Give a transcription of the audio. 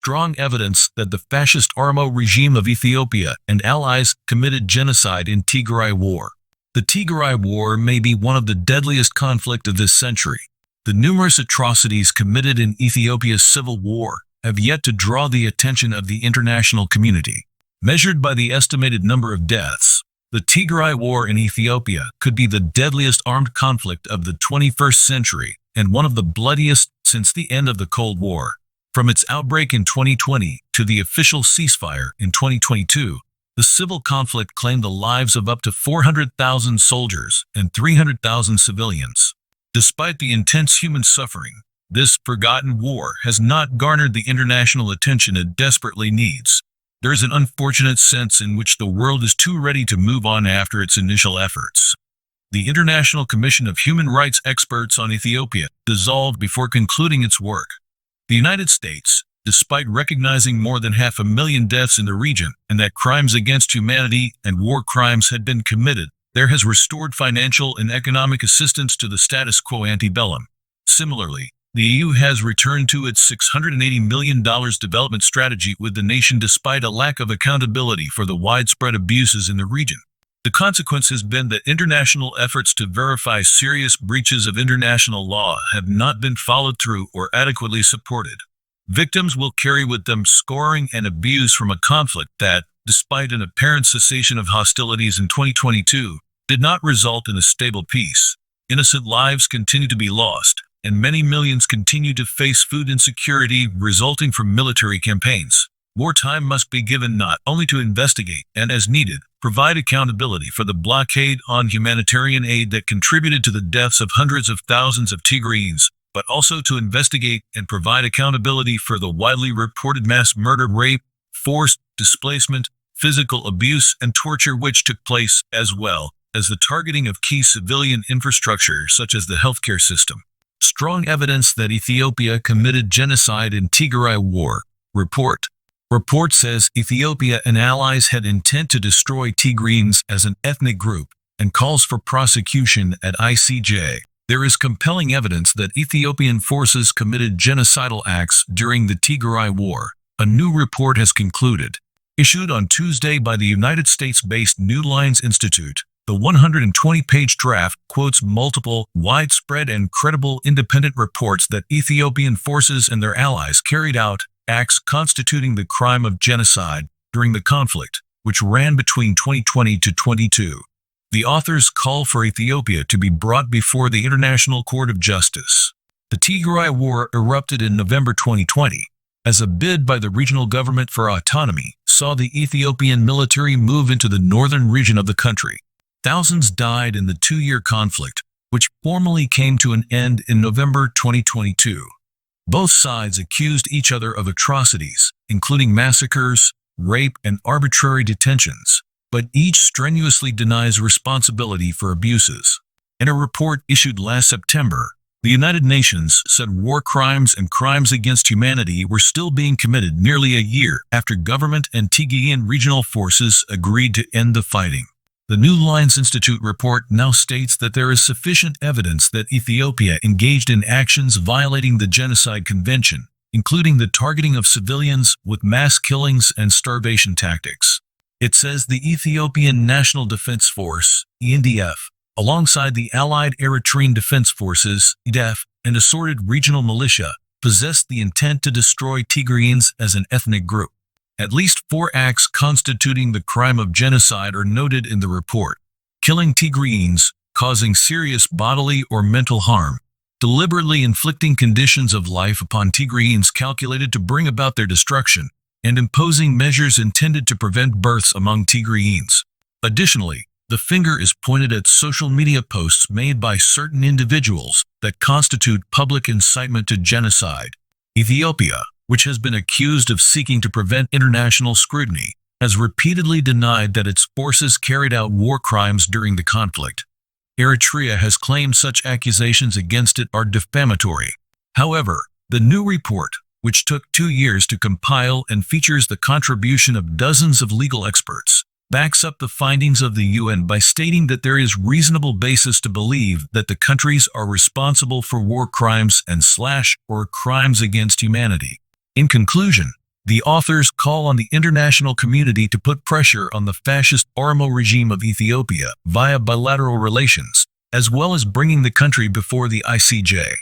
strong evidence that the fascist Oromo regime of Ethiopia and allies committed genocide in Tigray War. The Tigray War may be one of the deadliest conflicts of this century. The numerous atrocities committed in Ethiopia's civil war have yet to draw the attention of the international community. Measured by the estimated number of deaths, the Tigray War in Ethiopia could be the deadliest armed conflict of the 21st century and one of the bloodiest since the end of the Cold War. From its outbreak in 2020 to the official ceasefire in 2022, the civil conflict claimed the lives of up to 400,000 soldiers and 300,000 civilians. Despite the intense human suffering, this forgotten war has not garnered the international attention it desperately needs. There is an unfortunate sense in which the world is too ready to move on after its initial efforts. The International Commission of Human Rights Experts on Ethiopia dissolved before concluding its work. The United States, despite recognizing more than 500,000 deaths in the region and that crimes against humanity and war crimes had been committed, there has restored financial and economic assistance to the status quo ante bellum. Similarly, the EU has returned to its $680 million development strategy with the nation despite a lack of accountability for the widespread abuses in the region. The consequence has been that international efforts to verify serious breaches of international law have not been followed through or adequately supported. Victims will carry with them scoring and abuse from a conflict that, despite an apparent cessation of hostilities in 2022, did not result in a stable peace. Innocent lives continue to be lost, and many millions continue to face food insecurity resulting from military campaigns. More time must be given not only to investigate and, as needed, provide accountability for the blockade on humanitarian aid that contributed to the deaths of hundreds of thousands of Tigrayans, but also to investigate and provide accountability for the widely reported mass murder, rape, forced displacement, physical abuse, and torture which took place, as well as the targeting of key civilian infrastructure such as the healthcare system. Strong evidence that Ethiopia committed genocide in Tigray War. Report says Ethiopia and allies had intent to destroy Tigrayans as an ethnic group and calls for prosecution at ICJ. There is compelling evidence that Ethiopian forces committed genocidal acts during the Tigray War, a new report has concluded. Issued on Tuesday by the United States-based New Lines Institute, the 120-page draft quotes multiple, widespread and credible independent reports that Ethiopian forces and their allies carried out acts constituting the crime of genocide during the conflict, which ran between 2020 to 2022. The authors call for Ethiopia to be brought before the International Court of Justice. The Tigray War erupted in November 2020, as a bid by the regional government for autonomy saw the Ethiopian military move into the northern region of the country. Thousands died in the two-year conflict, which formally came to an end in November 2022. Both sides accused each other of atrocities, including massacres, rape, and arbitrary detentions, but each strenuously denies responsibility for abuses. In a report issued last September, the United Nations said war crimes and crimes against humanity were still being committed nearly a year after government and Tigrayan regional forces agreed to end the fighting. The New Lines Institute report now states that there is sufficient evidence that Ethiopia engaged in actions violating the Genocide Convention, including the targeting of civilians with mass killings and starvation tactics. It says the Ethiopian National Defense Force, ENDF, alongside the allied Eritrean Defense Forces, EDF, and assorted regional militia, possessed the intent to destroy Tigrayans as an ethnic group. At least 4 acts constituting the crime of genocide are noted in the report: killing Tigrayans, causing serious bodily or mental harm, deliberately inflicting conditions of life upon Tigrayans calculated to bring about their destruction, and imposing measures intended to prevent births among Tigrayans. Additionally, the finger is pointed at social media posts made by certain individuals that constitute public incitement to genocide. Ethiopia, which has been accused of seeking to prevent international scrutiny, has repeatedly denied that its forces carried out war crimes during the conflict. Eritrea has claimed such accusations against it are defamatory. However, the new report, which took 2 years to compile and features the contribution of dozens of legal experts, backs up the findings of the UN by stating that there is reasonable basis to believe that the countries are responsible for war crimes and/or crimes against humanity. In conclusion, The authors call on the international community to put pressure on the fascist Oromo regime of Ethiopia via bilateral relations, as well as bringing the country before the ICJ.